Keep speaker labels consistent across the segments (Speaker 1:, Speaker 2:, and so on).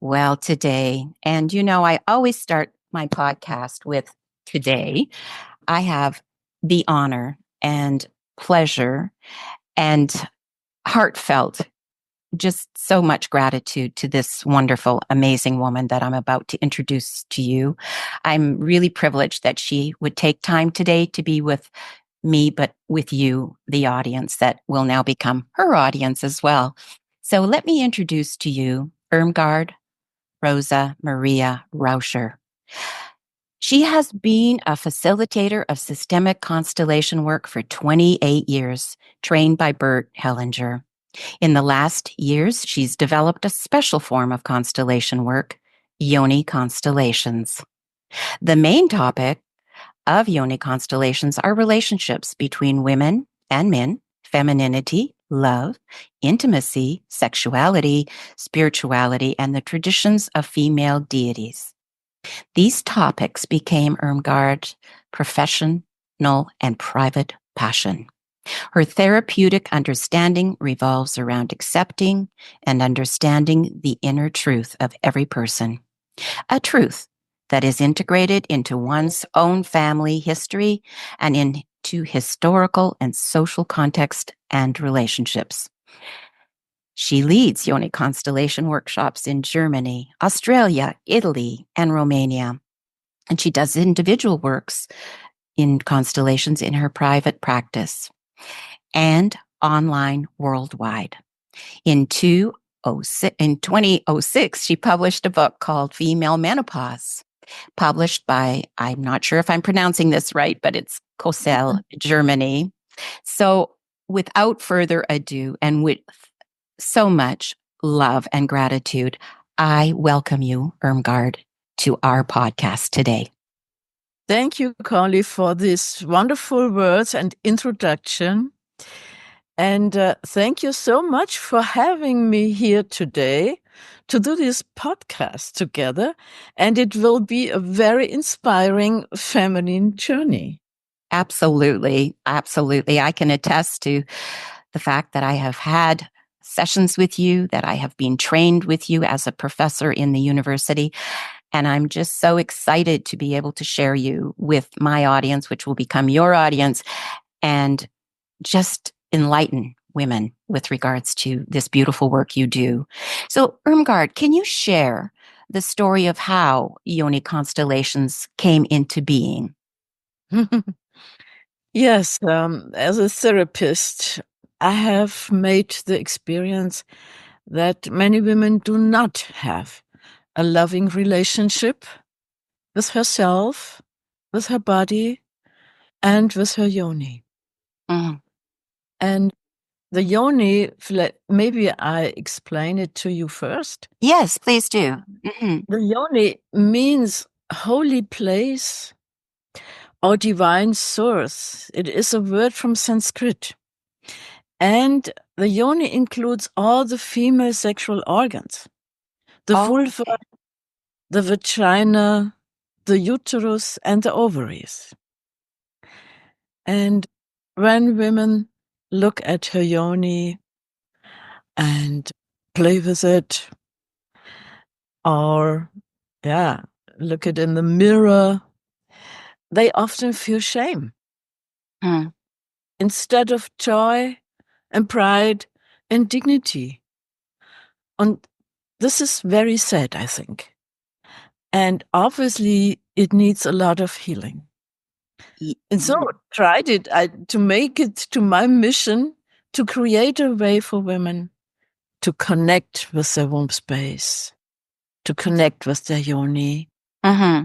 Speaker 1: Well, today, and I always start my podcast with today. I have the honor and pleasure and heartfelt, just so much gratitude to this wonderful, amazing woman that I'm about to introduce to you. I'm really privileged that she would take time today to be with me, but with you, the audience that will now become her audience as well. So let me introduce to you Irmgard Rosa Maria Rauscher. She has been a facilitator of systemic constellation work for 28 years, trained by Bert Hellinger. In the last years, she's developed a special form of constellation work, Yoni Constellations. The main topic of Yoni Constellations are relationships between women and men, femininity, love, intimacy, sexuality, spirituality, and the traditions of female deities. These topics became Irmgard's professional and private passion. Her therapeutic understanding revolves around accepting and understanding the inner truth of every person, a truth that is integrated into one's own family history and into historical and social context and relationships. She leads Yoni Constellation workshops in Germany, Australia, Italy, and Romania. And she does individual works in constellations in her private practice and online worldwide. In 2006, she published a book called Female Menopause, published by, I'm not sure if I'm pronouncing this right, but it's Kosel, Germany. So without further ado, and with so much love and gratitude, I welcome you, Irmgard, to our podcast today.
Speaker 2: Thank you, Carly, for these wonderful words and introduction. And thank you so much for having me here today to do this podcast together. And it will be a very inspiring feminine journey.
Speaker 1: Absolutely. Absolutely. I can attest to the fact that I have had sessions with you, that I have been trained with you as a professor in the university. And I'm just so excited to be able to share you with my audience, which will become your audience, and just enlighten women with regards to this beautiful work you do. So, Irmgard, can you share the story of how Yoni Constellations came into being?
Speaker 2: Yes, as a therapist, I have made the experience that many women do not have a loving relationship with herself, with her body, and with her yoni.
Speaker 1: Mm.
Speaker 2: And the yoni, maybe I explain it to you first.
Speaker 1: Yes, please do. Mm-hmm.
Speaker 2: The yoni means holy place or divine source. It is a word from Sanskrit. And the yoni includes all the female sexual organs. The vulva, the vagina, the uterus, and the ovaries. And when women look at her yoni and play with it, or look it in the mirror, they often feel shame instead of joy and pride and dignity. And this is very sad, I think. And obviously it needs a lot of healing. And so I tried to make it to my mission to create a way for women to connect with their womb space, to connect with their yoni.
Speaker 1: Mm-hmm.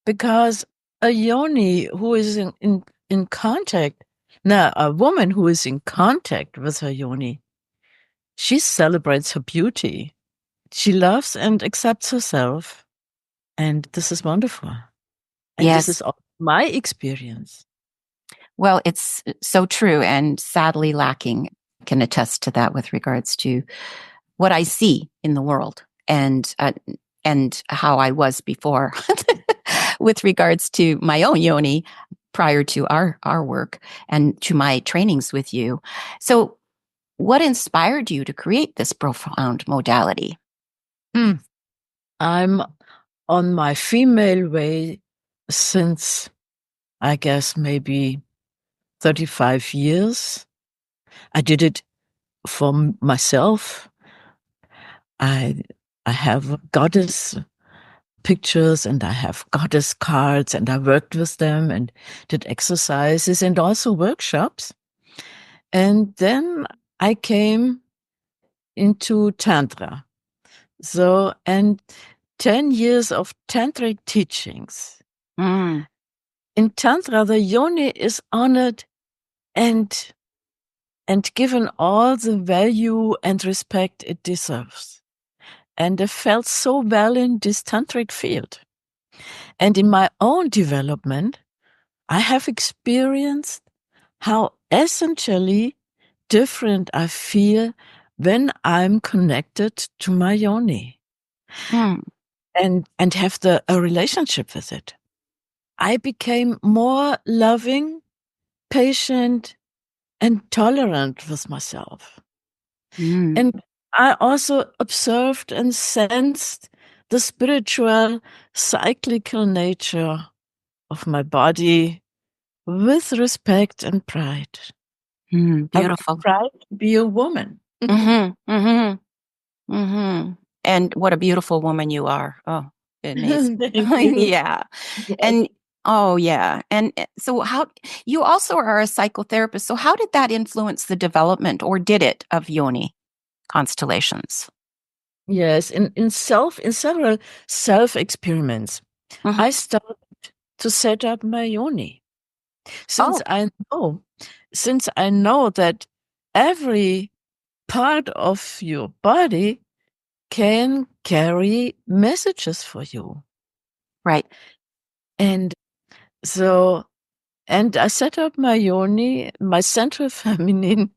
Speaker 2: Because a yoni who is in contact, a woman who is in contact with her yoni, she celebrates her beauty. She loves and accepts herself. And this is wonderful. And
Speaker 1: Yes.
Speaker 2: this is all my experience.
Speaker 1: Well, it's so true and sadly lacking. I can attest to that with regards to what I see in the world and how I was before with regards to my own yoni prior to our work and to my trainings with you. So what inspired you to create this profound modality?
Speaker 2: I'm on my female way since, I guess, maybe 35 years. I did it for myself. I I have goddess pictures and I have goddess cards, and I worked with them and did exercises and also workshops. And then I came into Tantra. So, and 10 years of tantric teachings.
Speaker 1: Mm.
Speaker 2: In Tantra, the yoni is honored and given all the value and respect it deserves. And I felt so well in this tantric field. And in my own development, I have experienced how essentially different I feel when I'm connected to my yoni
Speaker 1: Mm.
Speaker 2: and have a relationship with it. I became more loving, patient, and tolerant with myself.
Speaker 1: Mm.
Speaker 2: And I also observed and sensed the spiritual, cyclical nature of my body with respect and pride.
Speaker 1: Mm.
Speaker 2: I was
Speaker 1: Beautiful.
Speaker 2: proud to be a woman.
Speaker 1: Mm-hmm. Mm-hmm. Mm-hmm. And what a beautiful woman you are. Oh, amazing.
Speaker 2: Thank you.
Speaker 1: Yeah.
Speaker 2: Yes.
Speaker 1: And oh, yeah. And so how you also are a psychotherapist. So how did that influence the development, or did it, of Yoni constellations?
Speaker 2: Yes, in several self experiments,
Speaker 1: Mhm.
Speaker 2: I started to set up my yoni. Since
Speaker 1: Oh,
Speaker 2: I know, since I know that every part of your body can carry messages for you.
Speaker 1: right.
Speaker 2: And so, and I set up my yoni, my central feminine,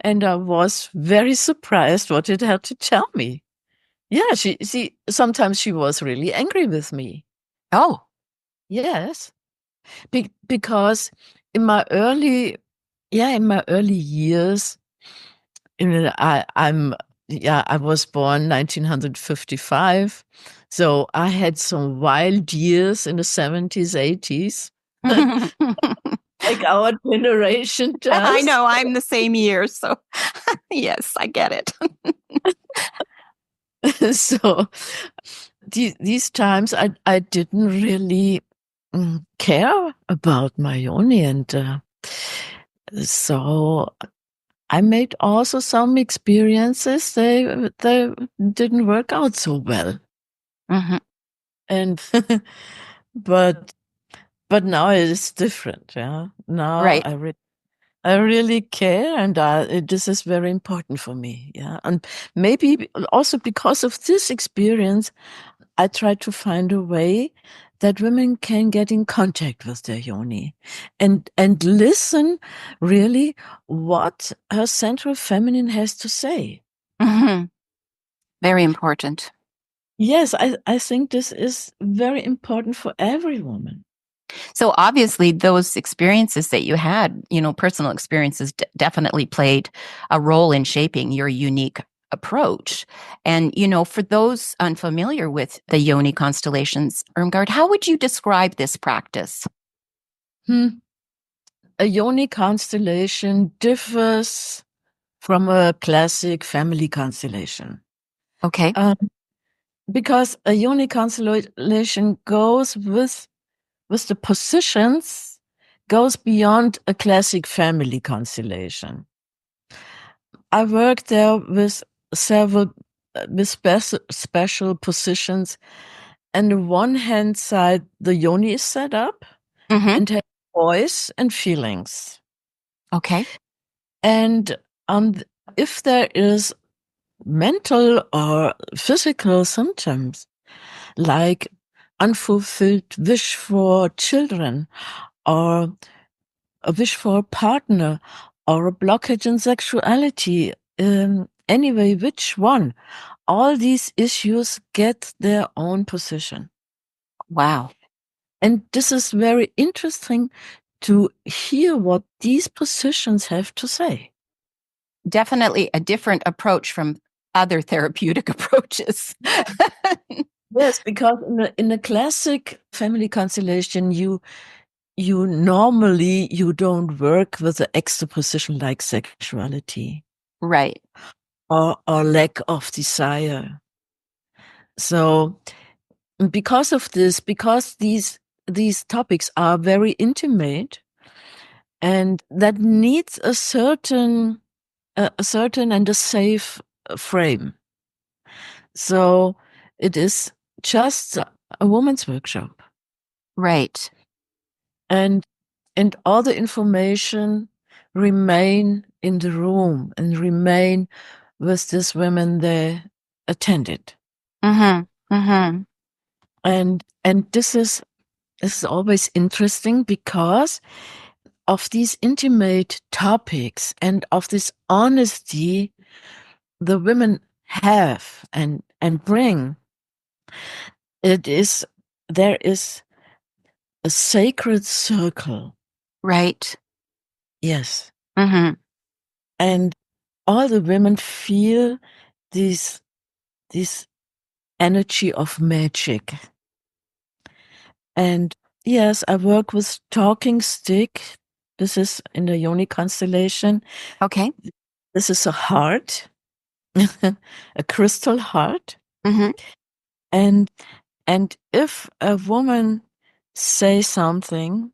Speaker 2: and I was very surprised what it had to tell me. Yeah, sometimes she was really angry with me.
Speaker 1: Oh.
Speaker 2: Yes, because in my early, in my early years, I was born 1955, so I had some wild years in the 70s, 80s, like our generation
Speaker 1: I
Speaker 2: does.
Speaker 1: know, I'm the same year, so yes, I get it.
Speaker 2: So these times I didn't really care about my yoni, and so I made also some experiences they didn't work out so well.
Speaker 1: Mhm.
Speaker 2: And but now it is different. Yeah, now
Speaker 1: Right.
Speaker 2: I really care, and this is very important for me. Yeah, and maybe also because of this experience, I try to find a way that women can get in contact with their yoni and listen really what her central feminine has to say.
Speaker 1: Mhm. Very important.
Speaker 2: Yes, I think this is very important for every woman.
Speaker 1: So obviously those experiences that you had, personal experiences definitely played a role in shaping your unique approach. And, for those unfamiliar with the Yoni constellations, Irmgard, how would you describe this practice?
Speaker 2: Hmm. A yoni constellation differs from a classic family constellation.
Speaker 1: Okay.
Speaker 2: Um, because a yoni constellation goes with the positions, goes beyond a classic family constellation. I work there with several with special positions. And the one hand side, the yoni is set up
Speaker 1: Hmm.
Speaker 2: and has voice and feelings.
Speaker 1: Okay.
Speaker 2: And if there is mental or physical symptoms like unfulfilled wish for children or a wish for a partner or a blockage in sexuality, anyway, which one? All these issues get their own position.
Speaker 1: Wow.
Speaker 2: And this is very interesting to hear what these positions have to say.
Speaker 1: Definitely a different approach from other therapeutic approaches.
Speaker 2: Yes, because in a classic family constellation, you normally you don't work with the extra precision like sexuality
Speaker 1: Right.
Speaker 2: or lack of desire. So because of this, because these topics are very intimate and that needs a certain and a safe frame. So it is just a woman's workshop.
Speaker 1: Right.
Speaker 2: And all the information remain in the room and remain with these women they attended.
Speaker 1: Mm-hmm. Mm-hmm.
Speaker 2: And this is always interesting because of these intimate topics and of this honesty the women have and bring. There is a sacred circle.
Speaker 1: Right.
Speaker 2: Yes.
Speaker 1: Mm-hmm.
Speaker 2: And all the women feel this energy of magic. And yes, I work with talking stick. This is in the Yoni constellation.
Speaker 1: Okay.
Speaker 2: This is a heart, a crystal heart.
Speaker 1: Mm-hmm.
Speaker 2: And if a woman says something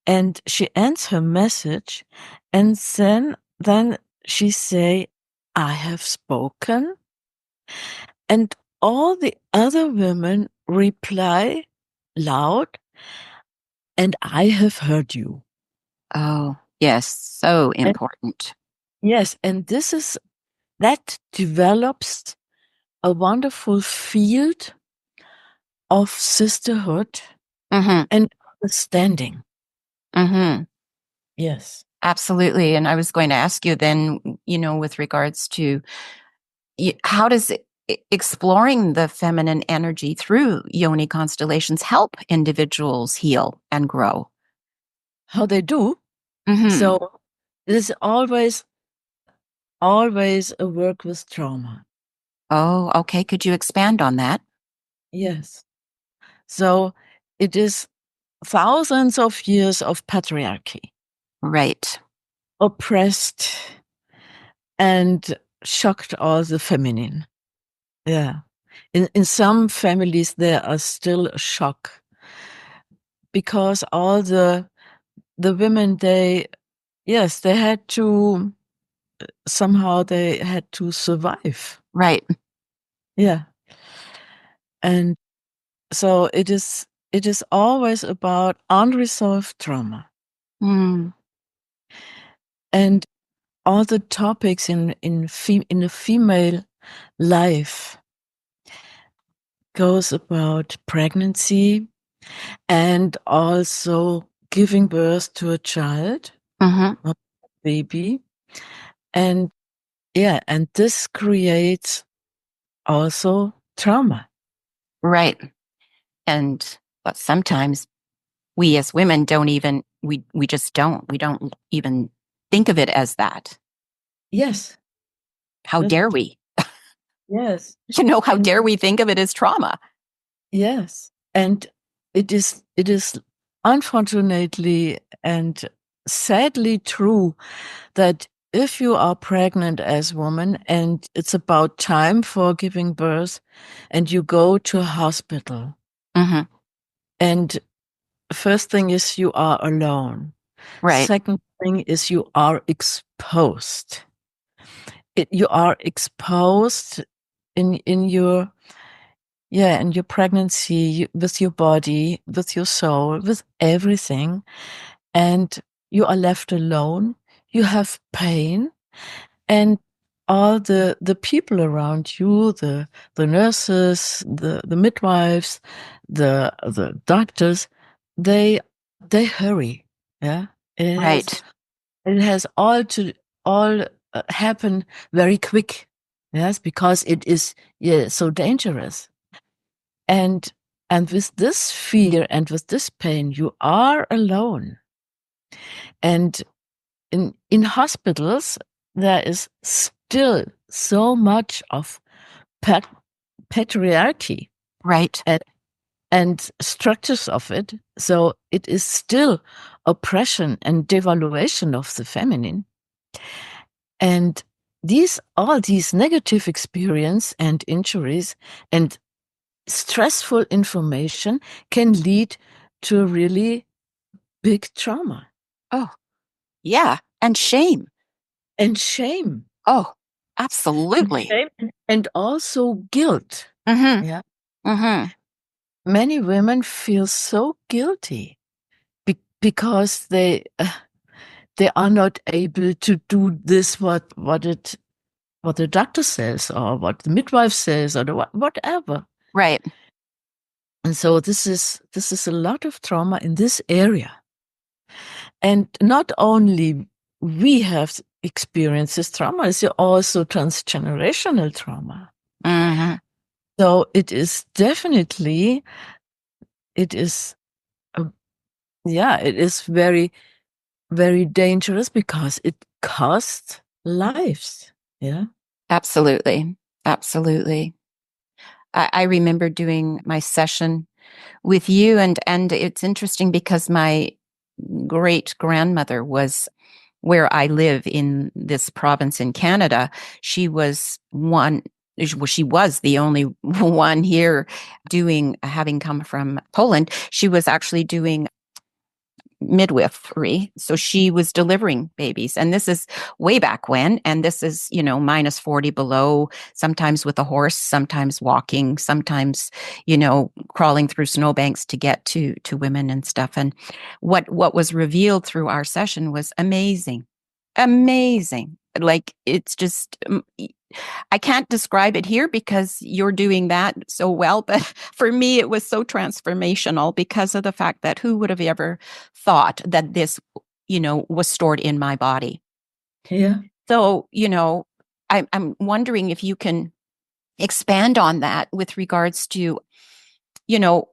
Speaker 2: and she ends her message, and then she say, "I have spoken," and all the other women reply loud, "And I have heard you."
Speaker 1: Oh, yes. So
Speaker 2: And
Speaker 1: important.
Speaker 2: yes, and that develops a wonderful field of sisterhood
Speaker 1: Mm-hmm.
Speaker 2: and understanding.
Speaker 1: Mm-hmm.
Speaker 2: Yes.
Speaker 1: Absolutely. And I was going to ask you then, with regards to how does exploring the feminine energy through Yoni constellations help individuals heal and grow?
Speaker 2: How they do.
Speaker 1: Mm-hmm.
Speaker 2: So there's always a work with trauma.
Speaker 1: Oh, okay. Could you expand on that?
Speaker 2: Yes. So it is thousands of years of patriarchy,
Speaker 1: Right.
Speaker 2: oppressed and shocked all the feminine. Yeah. In some families, there are still a shock because all the women, yes, they had to, somehow they had to survive.
Speaker 1: Right.
Speaker 2: Yeah. And so it is always about unresolved trauma.
Speaker 1: Mm.
Speaker 2: And all the topics in a female life goes about pregnancy and also giving birth to a child,
Speaker 1: Mm-hmm.
Speaker 2: a baby. And yeah, and this creates also trauma.
Speaker 1: Right. And but sometimes we as women don't even we just we don't even think of it as that.
Speaker 2: Yes.
Speaker 1: How
Speaker 2: That,
Speaker 1: dare we?
Speaker 2: yes.
Speaker 1: How
Speaker 2: And
Speaker 1: dare we think of it as trauma?
Speaker 2: yes. And it is unfortunately and sadly true that if you are pregnant as a woman and it's about time for giving birth and you go to a hospital
Speaker 1: Mm-hmm.
Speaker 2: and first thing is you are alone.
Speaker 1: Right.
Speaker 2: Second thing is you are exposed. You are exposed in your in your pregnancy with your body, with your soul, with everything, and you are left alone. You have pain, and all the people around you, the nurses, the midwives, the doctors, they they hurry. Yeah,
Speaker 1: Right.
Speaker 2: it has all happen very quick. Yes, because it is so dangerous. And with this fear and with this pain, you are alone. And in hospitals, there is still so much of pat- patriarchy.
Speaker 1: Right.
Speaker 2: and structures of it. So it is still oppression and devaluation of the feminine. And all these negative experience and injuries and stressful information can lead to a really big trauma.
Speaker 1: Oh, yeah. And shame.
Speaker 2: And shame.
Speaker 1: Oh, absolutely.
Speaker 2: Shame and also guilt.
Speaker 1: Mm-hmm.
Speaker 2: Yeah.
Speaker 1: Mm-hmm.
Speaker 2: Many women feel so guilty because they are not able to do this what the doctor says or what the midwife says or whatever.
Speaker 1: Right.
Speaker 2: And so this is a lot of trauma in this area. And not only we have experienced this trauma, it's also transgenerational trauma.
Speaker 1: Mm-hmm.
Speaker 2: So it is definitely, it is, it is very, very dangerous because it costs lives. Yeah.
Speaker 1: Absolutely. Absolutely. I remember doing my session with you, and it's interesting because my great grandmother was where I live in this province in Canada. She was one. Well, she was the only one here having come from Poland. She was actually doing midwifery. So she was delivering babies. And this is way back when. And this is, minus 40 below, sometimes with a horse, sometimes walking, sometimes, crawling through snowbanks to get to women and stuff. And what was revealed through our session was amazing. Amazing. Like it's just I can't describe it here because you're doing that so well. But for me, it was so transformational because of the fact that who would have ever thought that this, was stored in my body?
Speaker 2: Yeah.
Speaker 1: So, I'm wondering if you can expand on that with regards to, you know,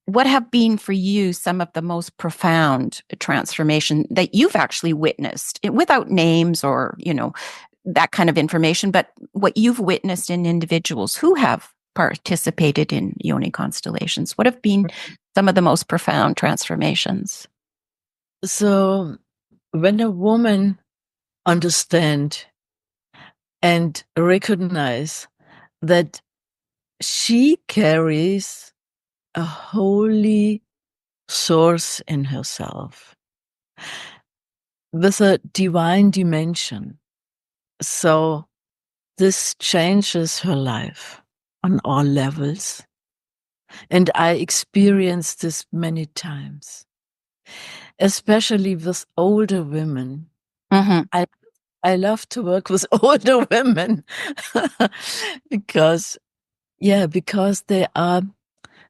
Speaker 1: what have been for you some of the most profound transformation that you've actually witnessed without names or, that kind of information, but what you've witnessed in individuals who have participated in Yoni constellations? What have been some of the most profound transformations?
Speaker 2: So when a woman understand and recognize that she carries a holy source in herself with a divine dimension. So this changes her life on all levels. And I experienced this many times, especially with older women.
Speaker 1: Mm-hmm.
Speaker 2: I love to work with older women because they are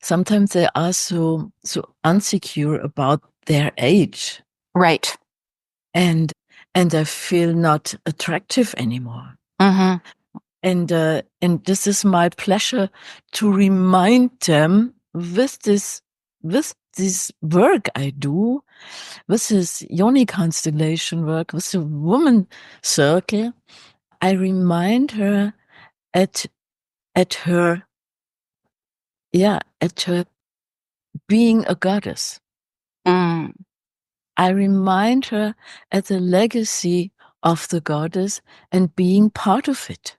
Speaker 2: sometimes they are so insecure about their age.
Speaker 1: Right.
Speaker 2: And I feel not attractive anymore.
Speaker 1: Mm-hmm.
Speaker 2: And this is my pleasure to remind them with this work I do, with this Yoni constellation work, with the woman circle. I remind her at her being a goddess.
Speaker 1: Mm.
Speaker 2: I remind her at the legacy of the goddess and being part of it.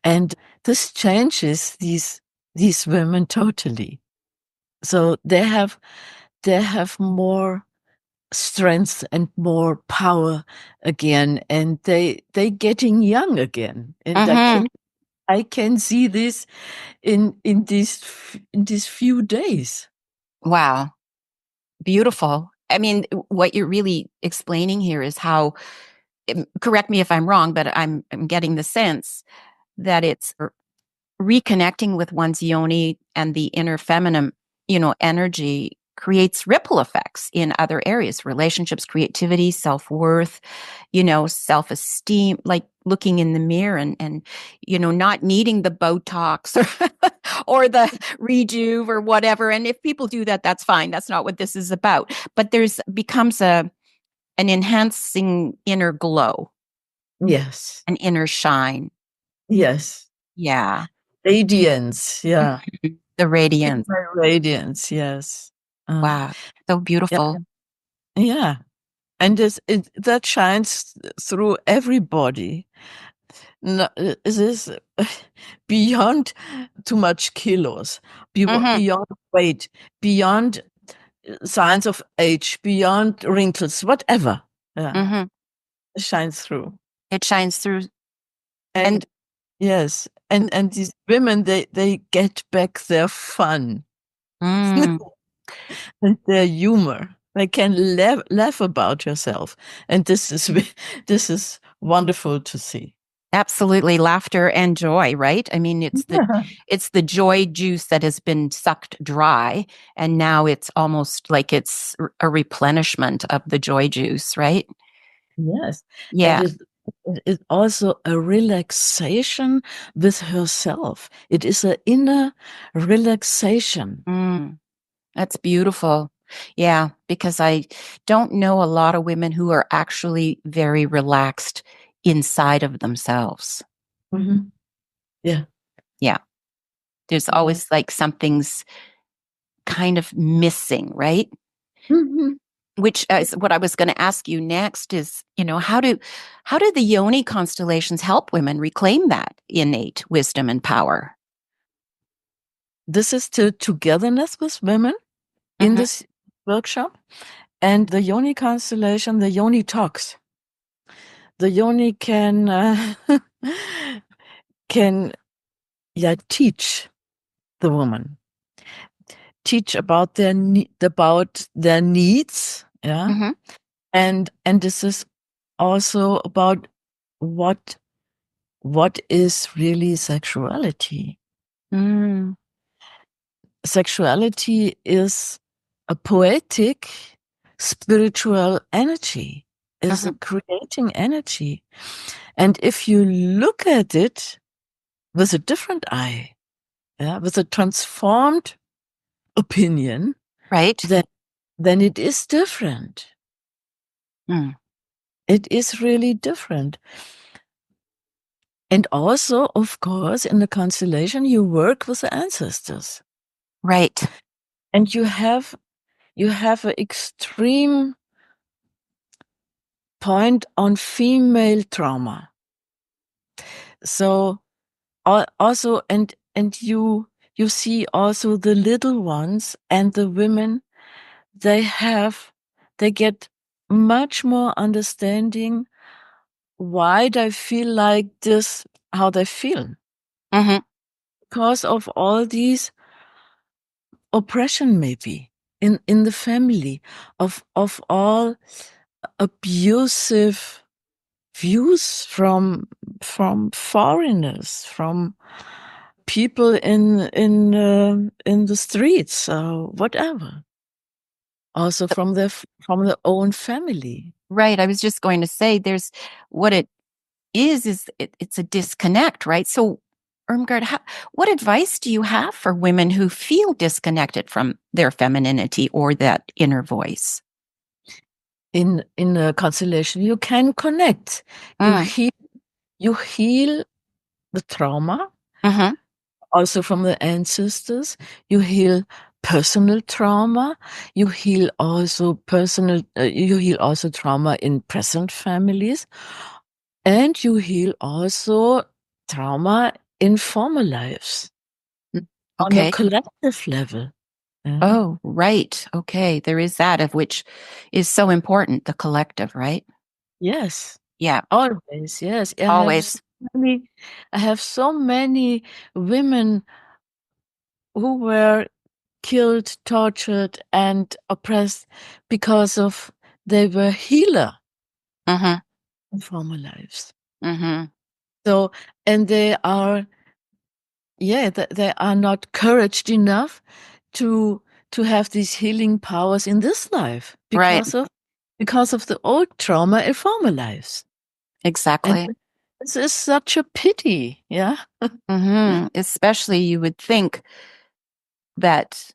Speaker 2: And this changes these women totally. So they have more strength and more power again, and they getting young again. And
Speaker 1: Mm-hmm.
Speaker 2: I can see this in these few days.
Speaker 1: Wow. Beautiful. I mean, what you're really explaining here is how, correct me if I'm wrong, but I'm getting the sense that it's reconnecting with one's yoni and the inner feminine, energy creates ripple effects in other areas, relationships, creativity, self-worth, self-esteem, like looking in the mirror and not needing the Botox or the rejuve or whatever. And if people do that, that's fine. That's not what this is about. But becomes an enhancing inner glow,
Speaker 2: Yes.
Speaker 1: an inner shine.
Speaker 2: Yes.
Speaker 1: Yeah.
Speaker 2: radiance. Yeah.
Speaker 1: The
Speaker 2: Feel
Speaker 1: radiance.
Speaker 2: my radiance. Yes.
Speaker 1: Wow. So
Speaker 2: Yeah.
Speaker 1: beautiful.
Speaker 2: Yeah. And that shines through everybody. No, it is beyond too much kilos,
Speaker 1: Mm-hmm.
Speaker 2: beyond weight, beyond signs of age, beyond wrinkles, whatever. Yeah,
Speaker 1: Mm-hmm.
Speaker 2: it shines through.
Speaker 1: It shines through.
Speaker 2: And
Speaker 1: And
Speaker 2: yes, and these women, they get back their fun
Speaker 1: mm,
Speaker 2: and their humor. They can laugh about yourself, and this is wonderful to see.
Speaker 1: absolutely laughter and joy, right? I mean,
Speaker 2: Yeah.
Speaker 1: it's the joy juice that has been sucked dry, and now it's almost like it's a replenishment of the joy juice, right?
Speaker 2: Yes, and
Speaker 1: Yeah.
Speaker 2: it is also a relaxation with herself. It is an inner relaxation.
Speaker 1: Mm, that's beautiful. Yeah, because I don't know a lot of women who are actually very relaxed inside of themselves.
Speaker 2: Mhm. Yeah.
Speaker 1: Yeah. There's
Speaker 2: Yeah.
Speaker 1: always like something's kind of missing, right?
Speaker 2: Mhm.
Speaker 1: Which is what I was going to ask you next is, how do the Yoni constellations help women reclaim that innate wisdom and power?
Speaker 2: This is the togetherness with women in
Speaker 1: Hmm.
Speaker 2: this workshop, and the Yoni constellation, the Yoni talks. The Yoni can yeah teach the woman, teach about about their needs, yeah,
Speaker 1: Hmm.
Speaker 2: and this is also about what what is really sexuality.
Speaker 1: Mm,
Speaker 2: Sexuality is a poetic spiritual energy, is a
Speaker 1: hmm.
Speaker 2: creating energy, and if you look at it with a different eye, yeah, with a transformed opinion,
Speaker 1: Right?
Speaker 2: then it is different.
Speaker 1: Mm,
Speaker 2: It is really different. And also, of course, in the constellation, you work with the ancestors,
Speaker 1: right.
Speaker 2: and you have an extreme point on female trauma. So also, and you see also the little ones and the women. They have they get much more understanding why they feel like this, how they feel
Speaker 1: Hmm.
Speaker 2: because of all these oppression maybe in the family of all abusive views from foreigners, from people in the streets, whatever, also from their own family.
Speaker 1: Right. I was just going to say there's what it is it's a disconnect, right? So, Irmgard, what advice do you have for women who feel disconnected from their femininity or that inner voice?
Speaker 2: In a constellation, you can connect, you
Speaker 1: Mm,
Speaker 2: heal, you heal the trauma
Speaker 1: hmm.
Speaker 2: also from the ancestors. You heal personal trauma. You heal also you heal also trauma in present families, and you heal also trauma in former lives on a
Speaker 1: Okay.
Speaker 2: collective level. Yeah.
Speaker 1: Oh, right. Okay. There is that of which is so important, the collective, right?
Speaker 2: Yes,
Speaker 1: Yeah,
Speaker 2: always. Yes,
Speaker 1: always.
Speaker 2: many, I have so many women who were killed, tortured, and oppressed because of they were healer
Speaker 1: Mm-hmm.
Speaker 2: in former lives.
Speaker 1: Mm-hmm.
Speaker 2: So, and they are, yeah, they are not couraged enough to have these healing powers in this life
Speaker 1: Right.
Speaker 2: because of the old trauma in former lives. And
Speaker 1: Exactly.
Speaker 2: this is such a pity, yeah.
Speaker 1: Mm-hmm. Especially you would think that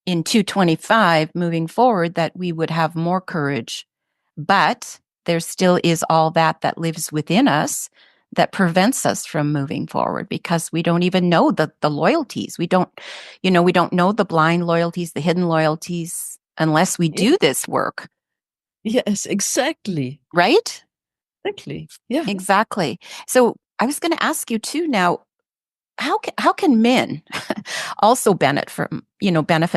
Speaker 1: in 225 moving forward that we would have more courage, but there still is all that lives within us that prevents us from moving forward because we don't even know the loyalties. We don't know the blind loyalties, the hidden loyalties unless we do this work.
Speaker 2: Yes, exactly.
Speaker 1: Right?
Speaker 2: Exactly. Yeah.
Speaker 1: Exactly. So I was going to ask you too now, how can men also benefit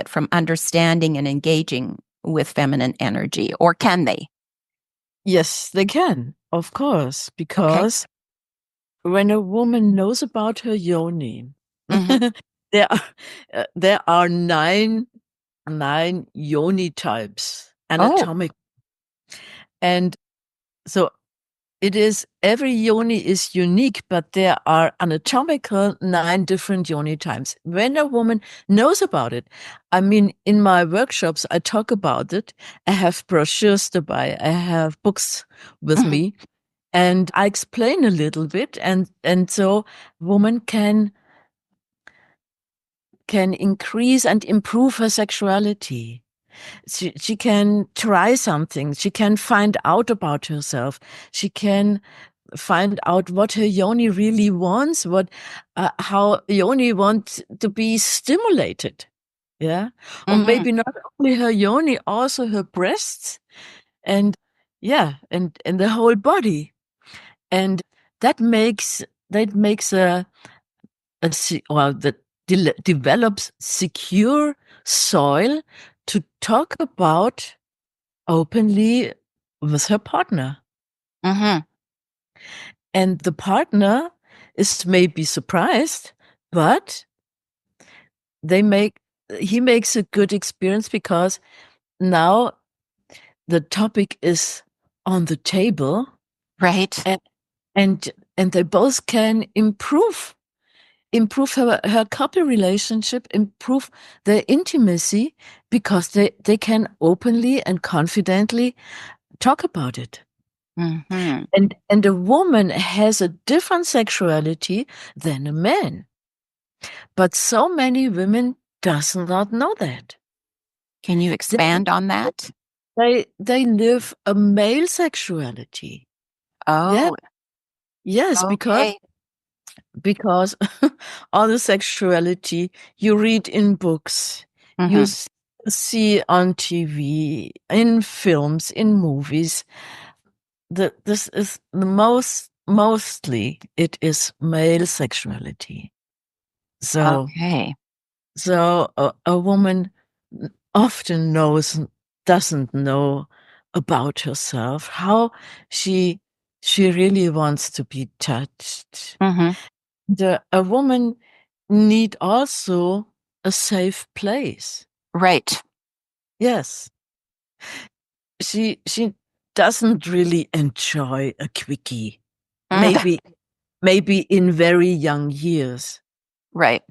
Speaker 1: from understanding and engaging with feminine energy, or can they?
Speaker 2: Yes, they can, of course,
Speaker 1: Okay.
Speaker 2: because when a woman knows about her yoni,
Speaker 1: Mm-hmm.
Speaker 2: there are nine yoni types,
Speaker 1: Oh.
Speaker 2: anatomic, and so it is every yoni is unique, but there are anatomical 9 different yoni types. When a woman knows about it, I mean, in my workshops, I talk about it. I have brochures to buy. I have books with
Speaker 1: Mm-hmm.
Speaker 2: me, and I explain a little bit, and so woman can increase and improve her sexuality. She can try something. She can find out about herself. She can find out what her yoni really wants, how yoni wants to be stimulated. Yeah. Or
Speaker 1: Mm-hmm.
Speaker 2: maybe not only her yoni, also her breasts and yeah, and the whole body. And that makes that develops secure soil to talk about openly with her partner.
Speaker 1: Mm-hmm.
Speaker 2: And the partner is maybe surprised, but they make he makes a good experience because now the topic is on the table
Speaker 1: Right.
Speaker 2: and and they both can improve her couple relationship, improve their intimacy because they can openly and confidently talk about it.
Speaker 1: Mm-hmm.
Speaker 2: And a woman has a different sexuality than a man. But so many women does not know that.
Speaker 1: Can you
Speaker 2: They
Speaker 1: expand on that?
Speaker 2: they live a male sexuality. Yeah.
Speaker 1: Oh,
Speaker 2: Yes,
Speaker 1: okay.
Speaker 2: because all the sexuality you read in books, you
Speaker 1: Mm-hmm.
Speaker 2: see on TV, in films, in movies. This is the mostly it is male sexuality. So
Speaker 1: Okay.
Speaker 2: a woman often doesn't know about herself, how she she really wants to be touched.
Speaker 1: Mm-hmm.
Speaker 2: A woman need also a safe place.
Speaker 1: Right.
Speaker 2: Yes, she doesn't really enjoy a quickie.
Speaker 1: Mm.
Speaker 2: Maybe in very young years,
Speaker 1: Right.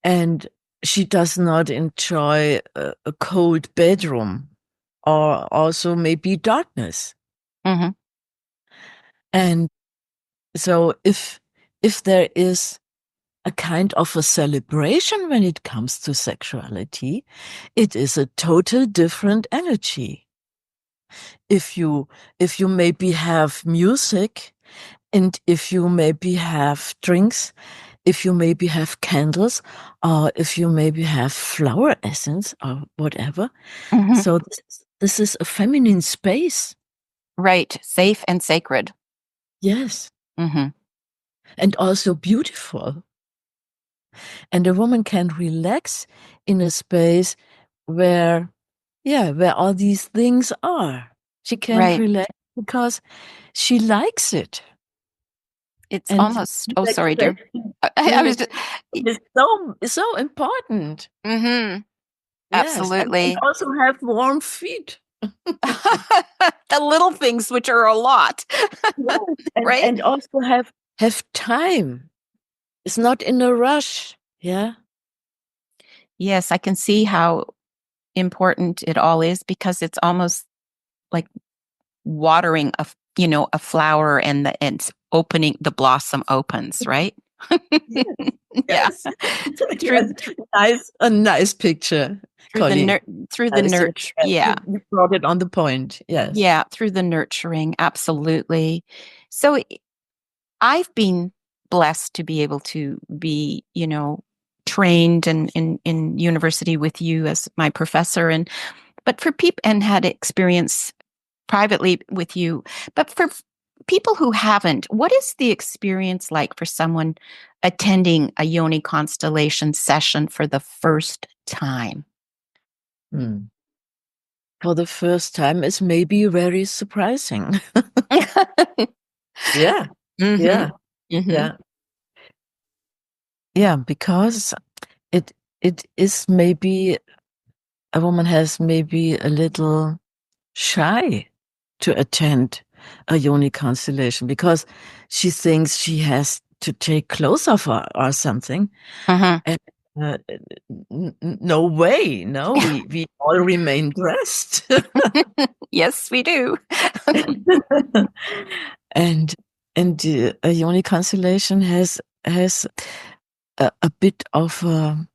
Speaker 2: and she does not enjoy a cold bedroom or also maybe darkness.
Speaker 1: Mm-hmm.
Speaker 2: And so if there is a kind of a celebration when it comes to sexuality, it is a total different energy. If you if you maybe have music and if you maybe have drinks, if you maybe have candles, or if you maybe have flower essence or whatever.
Speaker 1: Mm-hmm.
Speaker 2: So this is a feminine space.
Speaker 1: Right. Safe and sacred.
Speaker 2: Yes.
Speaker 1: Mm-hmm.
Speaker 2: And also beautiful. And a woman can relax in a space where, yeah, where all these things are. She can
Speaker 1: Right.
Speaker 2: relax because she likes it.
Speaker 1: It's
Speaker 2: And
Speaker 1: almost, oh, sorry, dear.
Speaker 2: relaxation,
Speaker 1: I was just,
Speaker 2: is so important.
Speaker 1: mm-hmm.
Speaker 2: Yes, and
Speaker 1: Absolutely.
Speaker 2: also have warm feet.
Speaker 1: The little things, which are a lot,
Speaker 2: Yes,
Speaker 1: right?
Speaker 2: and also have time. It's not in a rush. Yeah.
Speaker 1: Yes, I can see how important it all is because it's almost like watering a flower and opening the blossom opens, right?
Speaker 2: Yes.
Speaker 1: Yeah.
Speaker 2: Yes.
Speaker 1: Through
Speaker 2: Yes. A nice picture,
Speaker 1: through the
Speaker 2: Connie.
Speaker 1: through the
Speaker 2: So,
Speaker 1: nurture. Yeah.
Speaker 2: you brought it on the point. Yes.
Speaker 1: Yeah, through the nurturing, absolutely. So I've been blessed to be able to be, trained in university with you as my professor, but for people, and had experience privately with you, but for people who haven't, what is the experience like for someone attending a Yoni constellation session for the first time?
Speaker 2: For the first time is maybe very surprising. Yeah.
Speaker 1: Mm-hmm.
Speaker 2: Yeah.
Speaker 1: Mm-hmm.
Speaker 2: Yeah. Yeah, because it is maybe a woman has maybe a little shy to attend a Yoni constellation because she thinks she has to take clothes off or something.
Speaker 1: Mm-hmm.
Speaker 2: And no way. No, we all remain dressed.
Speaker 1: Yes, we do.
Speaker 2: and a Yoni constellation has a bit of a,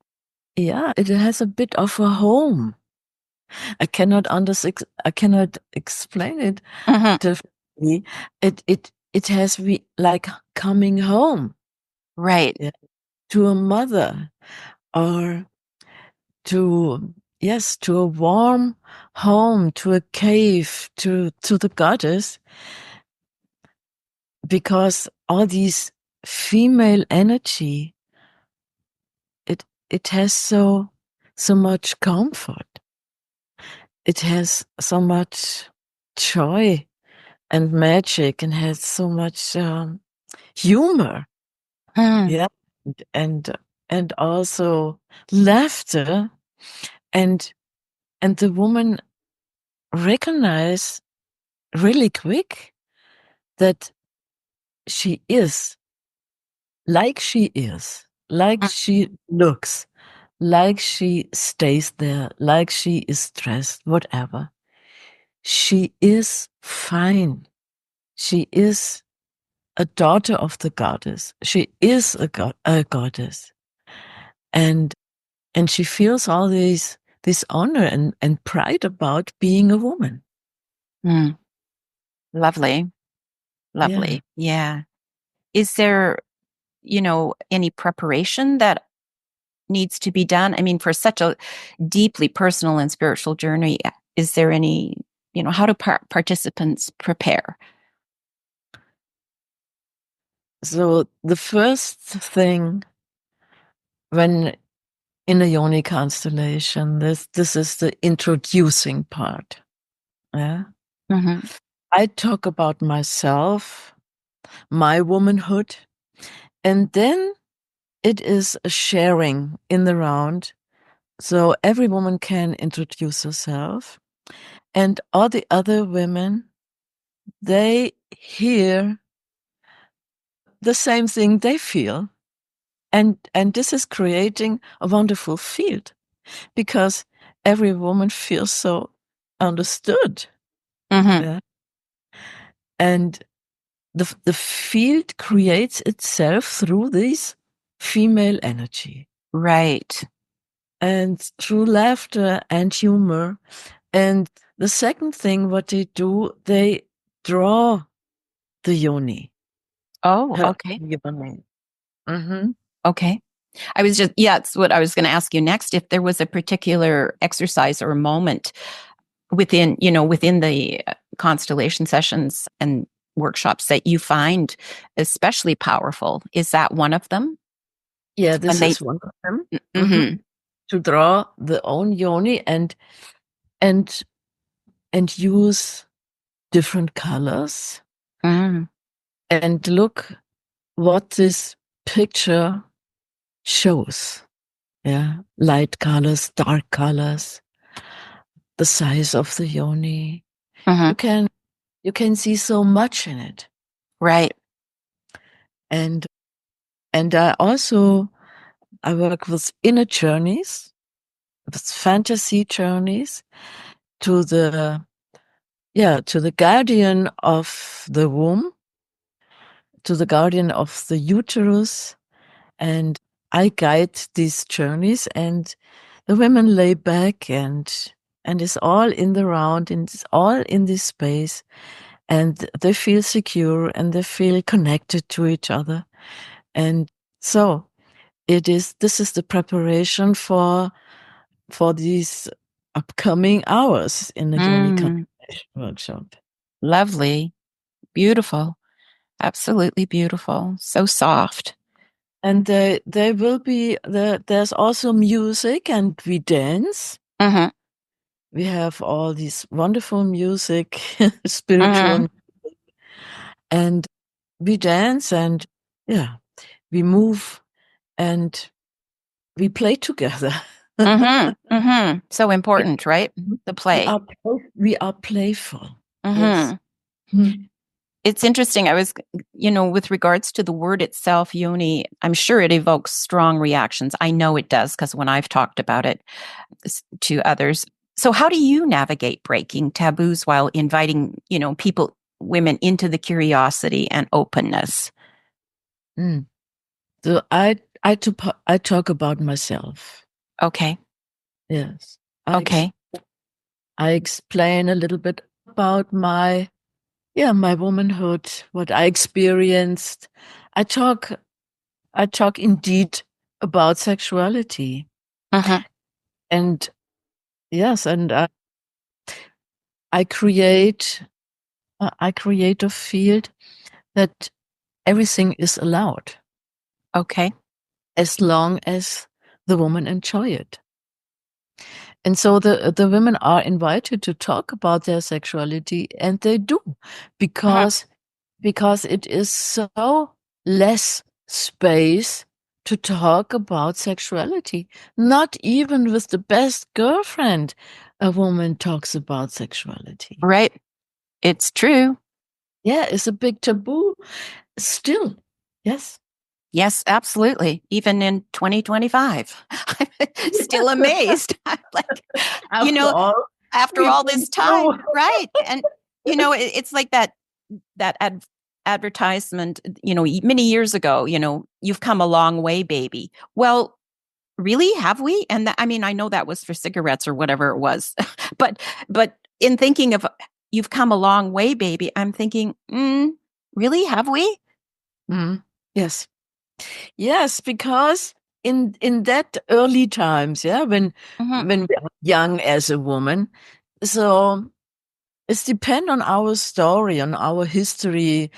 Speaker 2: yeah, it has a bit of a home. I cannot explain it
Speaker 1: Mm-hmm.
Speaker 2: differently. It has like coming home,
Speaker 1: Right.
Speaker 2: yeah, to a mother, or to, yes, to a warm home, to a cave, to the goddess, because all these female energy, it has so much comfort. It has so much joy and magic, and has so much humor.
Speaker 1: Mm.
Speaker 2: Yeah, and and also laughter, and the woman recognize really quick that she is she is, like she looks, like she stays there, like she is stressed, whatever. She is fine. She is a daughter of the goddess. She is a goddess. And she feels all this honor and pride about being a woman.
Speaker 1: Mm. Lovely.
Speaker 2: Yeah.
Speaker 1: Lovely. Yeah. Is there, any preparation that needs to be done? I mean, for such a deeply personal and spiritual journey, is there any, how do participants prepare?
Speaker 2: So the first thing, when in a Yoni constellation, this is the introducing part. Yeah.
Speaker 1: Mm-hmm.
Speaker 2: I talk about myself, my womanhood, and then it is a sharing in the round. So every woman can introduce herself, and all the other women, they hear the same thing they feel. And this is creating a wonderful field, because every woman feels so understood.
Speaker 1: Mm-hmm.
Speaker 2: Yeah? And the field creates itself through this female energy,
Speaker 1: Right.
Speaker 2: and through laughter and humor. And the second thing, what they do, they draw the yoni.
Speaker 1: Oh,
Speaker 2: Her
Speaker 1: okay.
Speaker 2: yoni. Mm-hmm.
Speaker 1: Okay. It's what I was going to ask you next. If there was a particular exercise or moment within the constellation sessions and workshops that you find especially powerful, is that one of them?
Speaker 2: Yeah,
Speaker 1: When
Speaker 2: this
Speaker 1: they,
Speaker 2: is one of them. Mm-hmm.
Speaker 1: mm-hmm.
Speaker 2: To draw the own yoni, and use different colors,
Speaker 1: Mm.
Speaker 2: and look what this picture shows. Yeah, light colors, dark colors, the size of the yoni.
Speaker 1: Mm-hmm.
Speaker 2: You can see so much in it.
Speaker 1: Right.
Speaker 2: And I work with inner journeys, with fantasy journeys, to the guardian of the womb, to the guardian of the uterus. And I guide these journeys, and the women lay back, and it's all in the round, and it's all in this space. and they feel secure and they feel connected to each other. And so this is the preparation for these upcoming hours in the Yoni Constellation workshop.
Speaker 1: Lovely. Beautiful. Absolutely beautiful. So soft.
Speaker 2: And there will be there's also music, and we dance.
Speaker 1: Mm-hmm.
Speaker 2: We have all these wonderful music, spiritual, music, and we dance, and yeah, we move, and we play together.
Speaker 1: Mm-hmm. Mm-hmm. So important, right? The play.
Speaker 2: We are playful.
Speaker 1: Mm-hmm.
Speaker 2: Yes. Mm-hmm.
Speaker 1: It's interesting. I was, with regards to the word itself, Yoni, I'm sure it evokes strong reactions. I know it does because when I've talked about it to others. So how do you navigate breaking taboos while inviting, people, women into the curiosity and openness?
Speaker 2: So I talk about myself.
Speaker 1: Okay.
Speaker 2: Yes.
Speaker 1: Okay.
Speaker 2: I explain a little bit about my womanhood, what I experienced. I talk indeed about sexuality.
Speaker 1: Mm-hmm.
Speaker 2: And yes, and I create a field that everything is allowed,
Speaker 1: Okay.
Speaker 2: as long as the woman enjoy it. And so the women are invited to talk about their sexuality, and they do, because it is so less space to talk about sexuality. Not even with the best girlfriend, a woman talks about sexuality.
Speaker 1: Right. It's true.
Speaker 2: Yeah, it's a big taboo still. Yes.
Speaker 1: Yes, absolutely. Even in 2025, I'm still amazed. I'm like, after all this time, right? And it's like that advertisement, many years ago. You've come a long way, baby. Well, really, have we? And I know that was for cigarettes or whatever it was, but in thinking of you've come a long way, baby, I'm thinking, really, have we?
Speaker 2: Yes. Yes, because in that early times, when we are young as a woman, so it's depend on our story, on our history,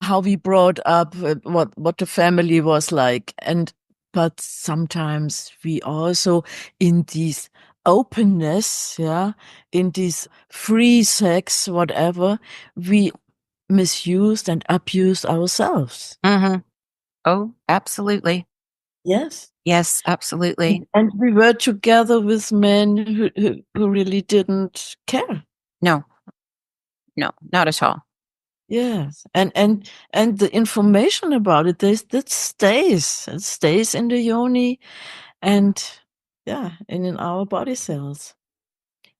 Speaker 2: how we brought up, what the family was like, but sometimes we also in this openness, in this free sex, whatever, we misused and abused ourselves.
Speaker 1: Oh, absolutely.
Speaker 2: Yes.
Speaker 1: Yes, absolutely.
Speaker 2: And we were together with men who really didn't care.
Speaker 1: No, not at all.
Speaker 2: Yes. And the information about it, that stays. It stays in the yoni and and in our body cells.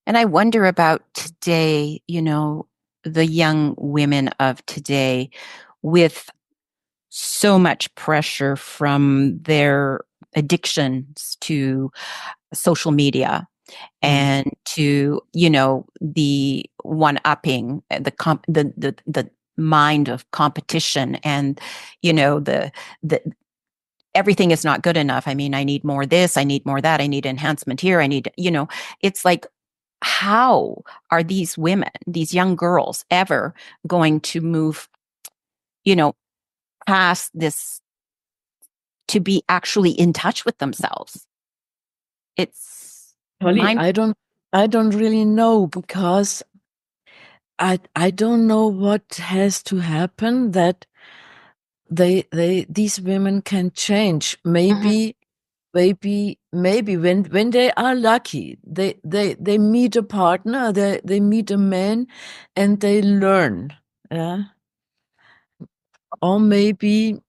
Speaker 1: And I wonder about today, the young women of today with so much pressure from their addictions to social media and to the one-upping, the mind of competition, and the everything is not good enough. I need more this, I need more that, I need enhancement here, I need it's like, how are these women, these young girls, ever going to move past this to be actually in touch with themselves? It's
Speaker 2: Holly, I don't really know, because I don't know what has to happen that these women can change. Maybe when they are lucky, they meet a partner, they meet a man, and they learn. Yeah. Or maybe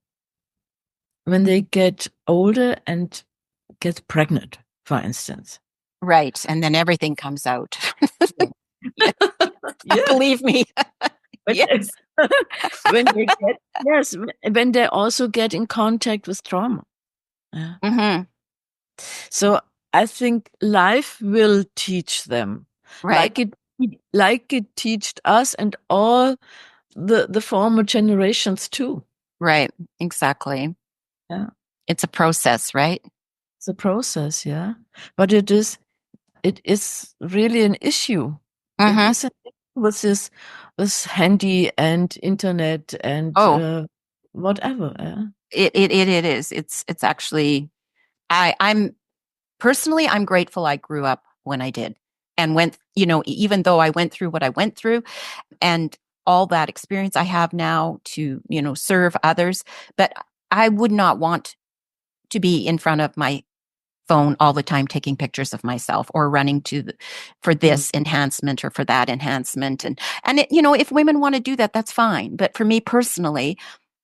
Speaker 2: when they get older and get pregnant, for instance.
Speaker 1: right, and then everything comes out. Yeah.
Speaker 2: Yeah.
Speaker 1: Believe me. Yes.
Speaker 2: When they when they also get in contact with trauma. Yeah. So I think life will teach them,
Speaker 1: Right.
Speaker 2: like it teached us and all the former generations too.
Speaker 1: Right. Exactly.
Speaker 2: Yeah.
Speaker 1: It's a process, right?
Speaker 2: It's a process, yeah. But it is really an issue. It
Speaker 1: Mm-hmm.
Speaker 2: is an issue with this handy and internet and
Speaker 1: Oh,
Speaker 2: whatever. Yeah.
Speaker 1: it is. It's actually I'm personally I'm grateful I grew up when I did and went, even though I went through what I went through and all that experience I have now to, serve others, but I would not want to be in front of my phone all the time taking pictures of myself or running for
Speaker 2: Mm.
Speaker 1: this enhancement or for that enhancement and if women want to do that, that's fine, but for me personally,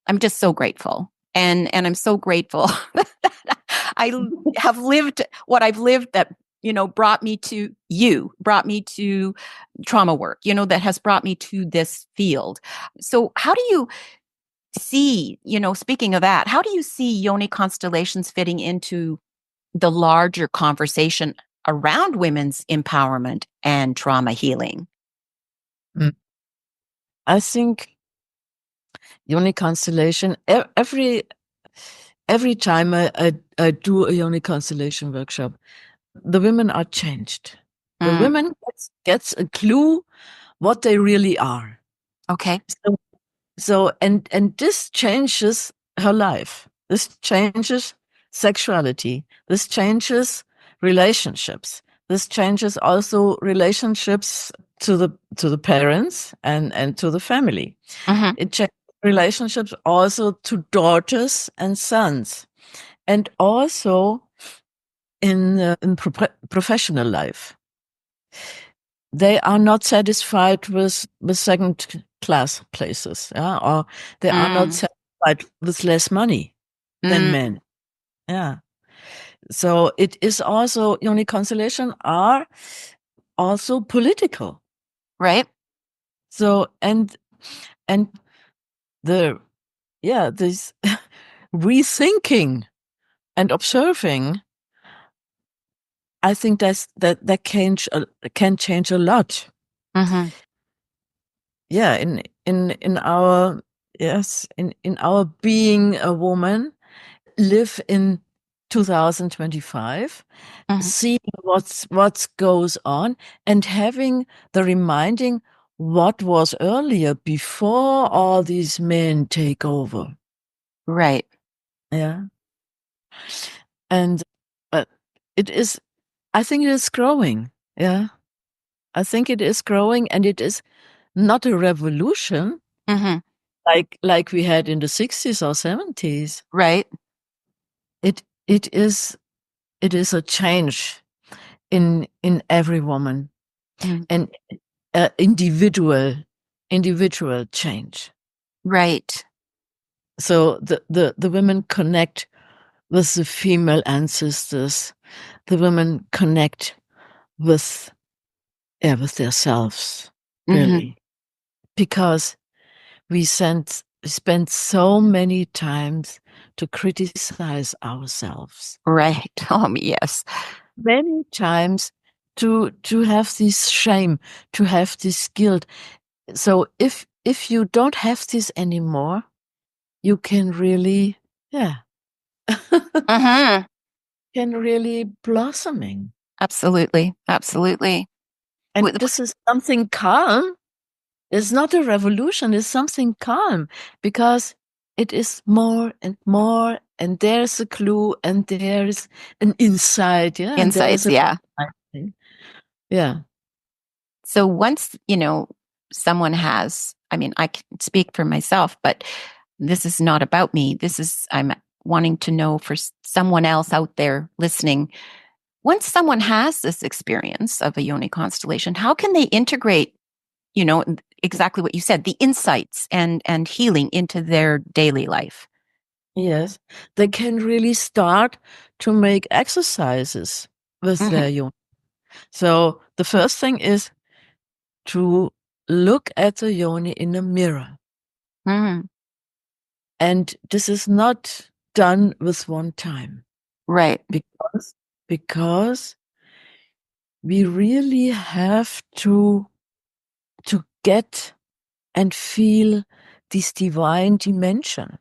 Speaker 1: I'm just so grateful. And I'm so grateful that I have lived what I've lived that, brought me to trauma work, that has brought me to this field. So how do you see, speaking of that, how do you see Yoni constellations fitting into the larger conversation around women's empowerment and trauma healing?
Speaker 2: Mm. I think Yoni constellation, every time I do a Yoni constellation workshop, the women are changed. The
Speaker 1: Mm,
Speaker 2: women gets a clue what they really are.
Speaker 1: okay.
Speaker 2: So this changes her life. This changes sexuality. This changes relationships. This changes also relationships to the parents and to the family.
Speaker 1: Mm-hmm.
Speaker 2: It changes relationships also to daughters and sons, and also in professional life. They are not satisfied with second class places, yeah, or they are not
Speaker 1: Mm,
Speaker 2: satisfied with less money than
Speaker 1: mm,
Speaker 2: men. Yeah. So it is also Yoni constellation are also political.
Speaker 1: right.
Speaker 2: So and the this rethinking and observing, I think that can change a lot.
Speaker 1: Mm-hmm.
Speaker 2: Yeah, in our yes in our being a woman, live in 2025,
Speaker 1: Mm-hmm.
Speaker 2: seeing what's goes on and having the reminding what was earlier before all these men take over.
Speaker 1: Right.
Speaker 2: Yeah. And uh, it is, I think it is growing. Yeah. I think it is growing, and it is not a revolution
Speaker 1: Mm-hmm.
Speaker 2: like we had in the 60s or 70s.
Speaker 1: Right.
Speaker 2: It is a change in every woman,
Speaker 1: Mm.
Speaker 2: and individual change.
Speaker 1: Right.
Speaker 2: So the women connect with the female ancestors. The women connect with with themselves,
Speaker 1: Mm-hmm.
Speaker 2: really, because spend so many times to criticize ourselves,
Speaker 1: Right. Yes.
Speaker 2: many times to have this shame, to have this guilt. So if you don't have this anymore, you can really, yeah,
Speaker 1: Mm-hmm.
Speaker 2: can really blossoming.
Speaker 1: Absolutely. Absolutely.
Speaker 2: And this is something calm. It's not a revolution. It's something calm, because it is more and more, and there's a clue, and there's an insight, yeah, and there is
Speaker 1: Insights.
Speaker 2: a
Speaker 1: Yeah.
Speaker 2: yeah.
Speaker 1: So once, someone has, I mean, I can speak for myself, but this is not about me. I'm wanting to know for someone else out there listening. Once someone has this experience of a Yoni constellation, how can they integrate, exactly what you said, the insights and healing into their daily life?
Speaker 2: Yes, they can really start to make exercises with
Speaker 1: Mm-hmm.
Speaker 2: their yoni. So the first thing is to look at the yoni in a mirror.
Speaker 1: Mm-hmm.
Speaker 2: And this is not done with one time,
Speaker 1: Right.
Speaker 2: because we really have to get and feel this divine dimension.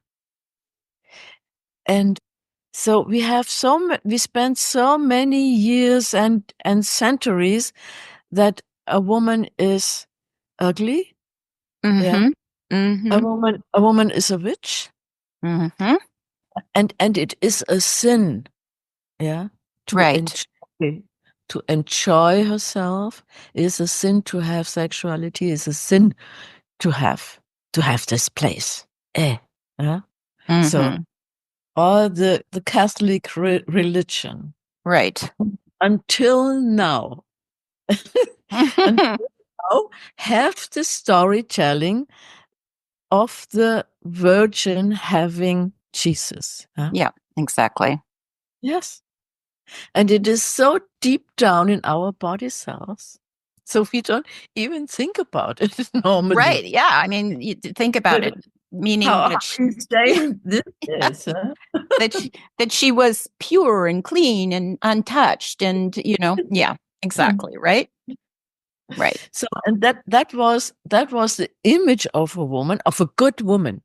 Speaker 2: And so we spent so many years and centuries that a woman is ugly. Yeah. A woman is a witch. And it is a sin, yeah, to
Speaker 1: Right.
Speaker 2: enjoy, herself. It is a sin to have sexuality. It's a sin to have this place. Yeah. So all the Catholic religion,
Speaker 1: Right.
Speaker 2: until now, until now, have the storytelling of the Virgin having Jesus.
Speaker 1: Yeah, exactly.
Speaker 2: Yes. And it is so deep down in our body cells. So we don't even think about it normally.
Speaker 1: Right. Yeah. I mean, you think about it, meaning
Speaker 2: How
Speaker 1: that
Speaker 2: insane this is, huh?
Speaker 1: that she was pure and clean and untouched, and yeah, exactly. Right. Right.
Speaker 2: So, and that was the image of a woman, of a good woman.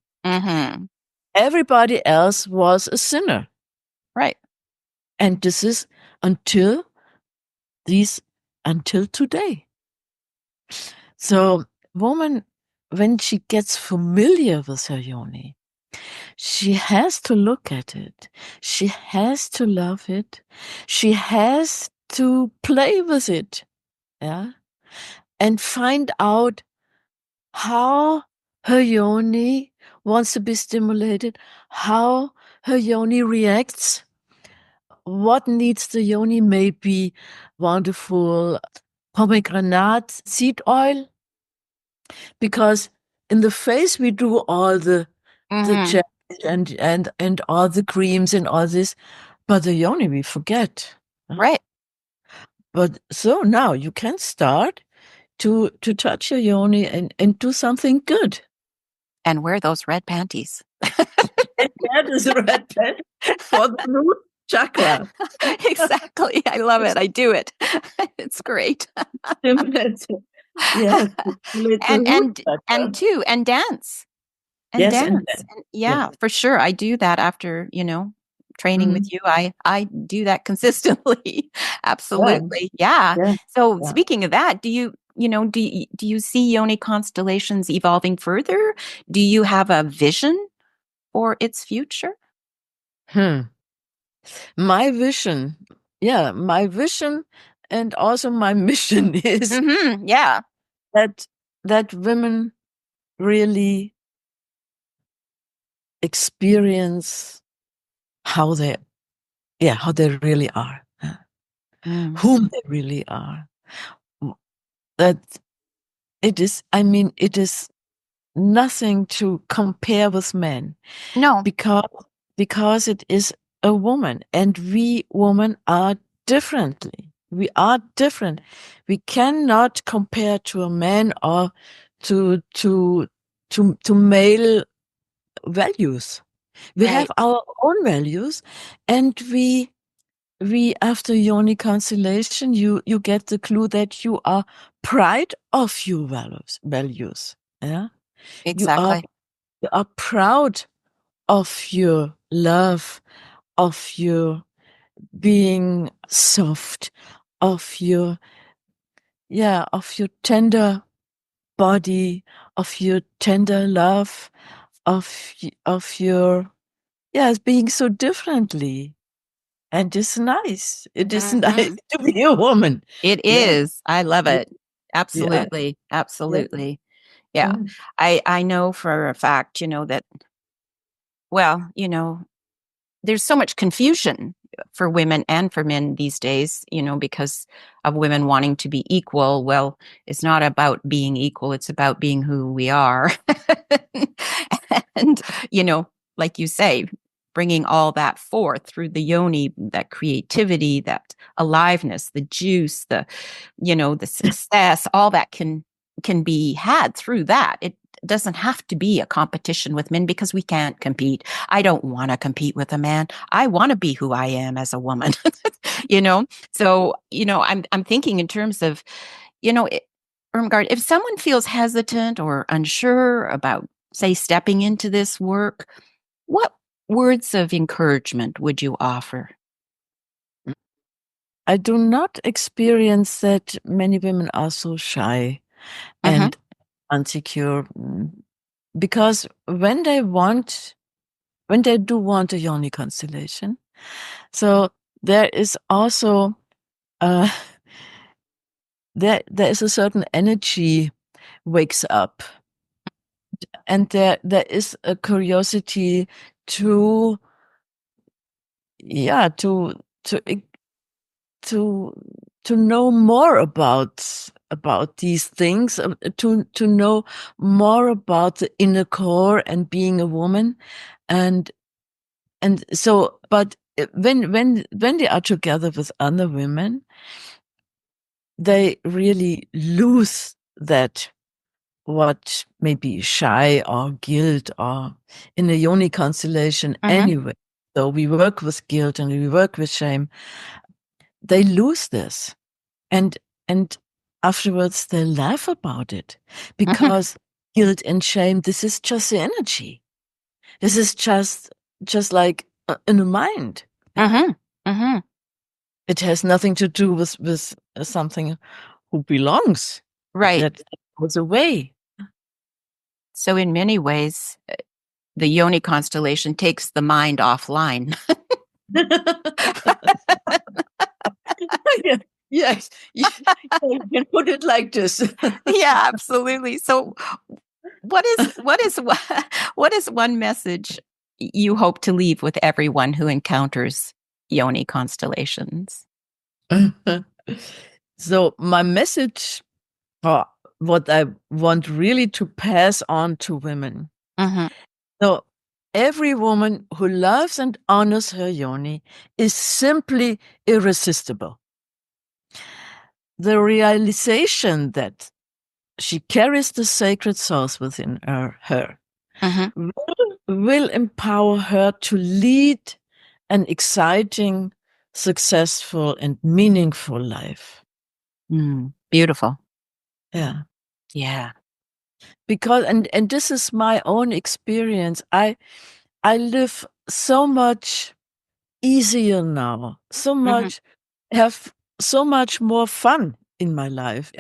Speaker 2: Everybody else was a sinner.
Speaker 1: Right.
Speaker 2: And this is until today. So, woman, when she gets familiar with her yoni, she has to look at it. She has to love it. She has to play with it. Yeah. And find out how her yoni wants to be stimulated, how her yoni reacts, what needs the yoni, maybe wonderful pomegranate seed oil, because in the face we do all the gel and all the creams and all this, but the yoni we forget.
Speaker 1: Right.
Speaker 2: But so now you can start to touch your yoni and do something good.
Speaker 1: And wear those red panties.
Speaker 2: And that is a red pen for the root chakra.
Speaker 1: Exactly. I love it. I do it. It's great.
Speaker 2: Yes.
Speaker 1: And too, and dance. And
Speaker 2: Yes,
Speaker 1: dance.
Speaker 2: and
Speaker 1: And yeah, for sure. I do that after, training with you. I do that consistently. Absolutely. Yeah.
Speaker 2: yeah,
Speaker 1: So
Speaker 2: yeah.
Speaker 1: speaking of that, do you see Yoni constellations evolving further? Do you have a vision for its future?
Speaker 2: My vision, and also my mission is
Speaker 1: Yeah.
Speaker 2: that women really experience how they really are, whom they really are. That it is nothing to compare with men.
Speaker 1: No.
Speaker 2: Because it is a woman, and we women are differently. We are different. We cannot compare to a man or to male values. We have
Speaker 1: Right.
Speaker 2: our own values, and we after Yoni constellation, you get the clue that you are proud of your values. Yeah,
Speaker 1: Exactly.
Speaker 2: you are proud of your love, of your being soft, of your tender body, of your tender love, of your being so differently. And it's nice. It is nice to be a woman.
Speaker 1: It
Speaker 2: Yeah.
Speaker 1: is. I love it.
Speaker 2: Yeah.
Speaker 1: Absolutely.
Speaker 2: Yeah.
Speaker 1: Absolutely. Yeah.
Speaker 2: Yeah.
Speaker 1: I know for a fact, that, well, there's so much confusion for women and for men these days, because of women wanting to be equal. Well, it's not about being equal, it's about being who we are. And, like you say, bringing all that forth through the yoni, that creativity, that aliveness, the juice, the success, all that can be had through that. It doesn't have to be a competition with men, because we can't compete. I don't want to compete with a man. I want to be who I am as a woman. So, I'm thinking in terms of, Irmgard, if someone feels hesitant or unsure about, say, stepping into this work, what words of encouragement would you offer?
Speaker 2: I do not experience that many women are so shy and insecure, because when they do want a Yoni constellation, so there is also uh, there is a certain energy wakes up, and there is a curiosity to yeah to to to know more about these things, to know more about the inner core and being a woman, and so, but when they are together with other women, they really lose that, what may be shy or guilt, or in a Yoni constellation anyway. So we work with guilt and we work with shame. They lose this, and afterwards they laugh about it, because guilt and shame, this is just the energy. This is just like in the mind. It has nothing to do with something who belongs.
Speaker 1: Right.
Speaker 2: That goes away.
Speaker 1: So in many ways, the Yoni constellation takes the mind offline.
Speaker 2: Yes, you can put it like this.
Speaker 1: Yeah, absolutely. So what is one message you hope to leave with everyone who encounters Yoni constellations?
Speaker 2: So my message, or what I want really to pass on to women. So every woman who loves and honors her Yoni is simply irresistible. The realization that she carries the sacred source within her will empower her to lead an exciting, successful, and meaningful life.
Speaker 1: Beautiful.
Speaker 2: Yeah.
Speaker 1: Yeah.
Speaker 2: Because, and this is my own experience. I live so much easier now, so much, have so much more fun in my life.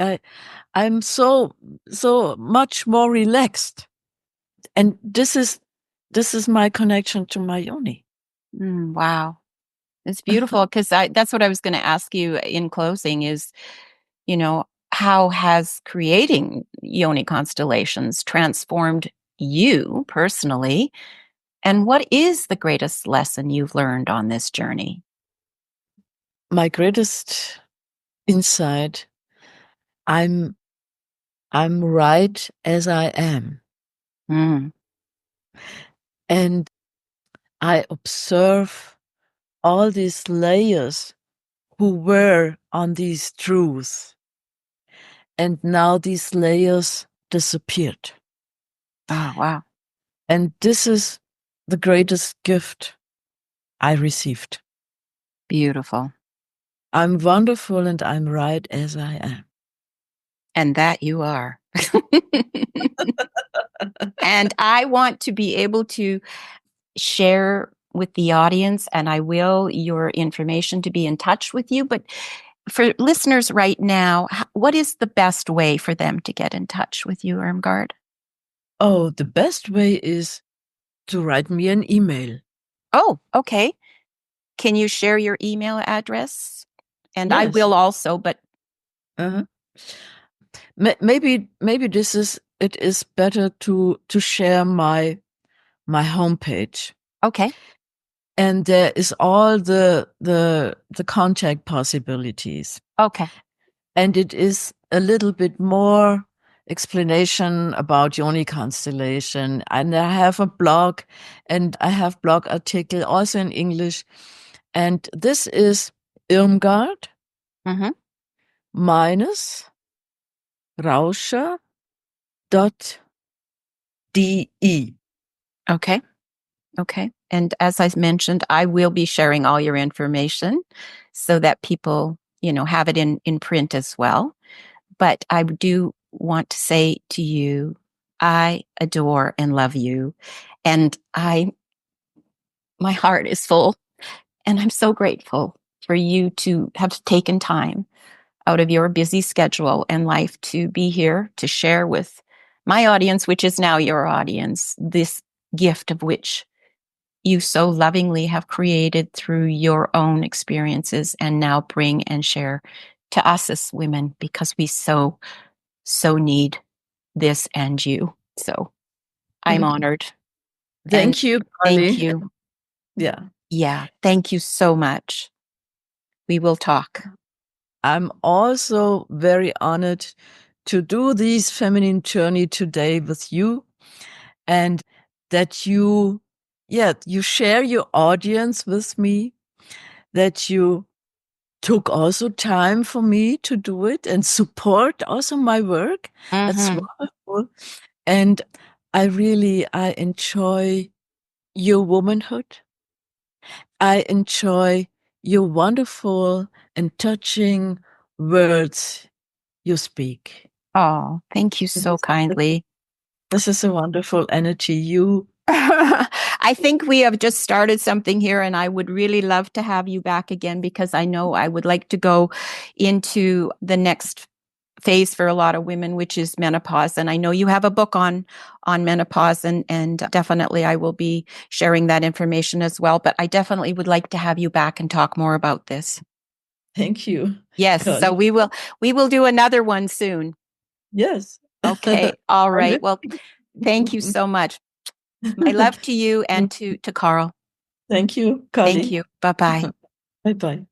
Speaker 2: I'm so much more relaxed, and this is my connection to my Yoni.
Speaker 1: Wow. It's beautiful, because that's what I was going to ask you in closing is, how has creating Yoni constellations transformed you personally? And what is the greatest lesson you've learned on this journey?
Speaker 2: My greatest insight: I'm right as I am. And I observe all these layers who were on these truths, and now these layers disappeared.
Speaker 1: Oh, wow.
Speaker 2: And this is the greatest gift I received.
Speaker 1: Beautiful.
Speaker 2: I'm wonderful and I'm right as I am.
Speaker 1: And that you are. And I want to be able to share with the audience, and I will, your information to be in touch with you. But for listeners right now, what is the best way for them to get in touch with you, Irmgard?
Speaker 2: Oh, the best way is to write me an email.
Speaker 1: Oh, okay. Can you share your email address? And
Speaker 2: Yes.
Speaker 1: I will also, but
Speaker 2: maybe it is better to share my homepage.
Speaker 1: Okay.
Speaker 2: And there is all the contact possibilities.
Speaker 1: Okay.
Speaker 2: And it is a little bit more explanation about Yoni constellation. And I have a blog, and I have blog article also in English. And this is Irmgard minus Rauscher.de.
Speaker 1: Okay. Okay. And as I mentioned, I will be sharing all your information so that people, have it in print as well. But I do want to say to you, I adore and love you. And my heart is full. And I'm so grateful for you to have taken time out of your busy schedule and life to be here to share with my audience, which is now your audience, this gift of which you so lovingly have created through your own experiences and now bring and share to us as women, because we so need this and you. So I'm honored.
Speaker 2: Thank you,
Speaker 1: Thank
Speaker 2: Polly.
Speaker 1: you.
Speaker 2: Yeah.
Speaker 1: Yeah. Thank you so much. We will talk.
Speaker 2: I'm also very honored to do this feminine journey today with you, and that you share your audience with me, that you took also time for me to do it and support also my work. That's wonderful. And I enjoy your womanhood. I enjoy your wonderful and touching words you speak.
Speaker 1: Oh, thank you so kindly.
Speaker 2: This is a wonderful energy. You.
Speaker 1: I think we have just started something here, and I would really love to have you back again, because I know I would like to go into the next phase for a lot of women, which is menopause. And I know you have a book on menopause, and definitely I will be sharing that information as well. But I definitely would like to have you back and talk more about this.
Speaker 2: Thank you.
Speaker 1: Yes.
Speaker 2: Connie.
Speaker 1: So we will do another one soon.
Speaker 2: Yes.
Speaker 1: Okay. All right. Well, thank you so much. My love to you and to Carl.
Speaker 2: Thank you, Connie.
Speaker 1: Thank you. Bye-bye.
Speaker 2: Bye-bye.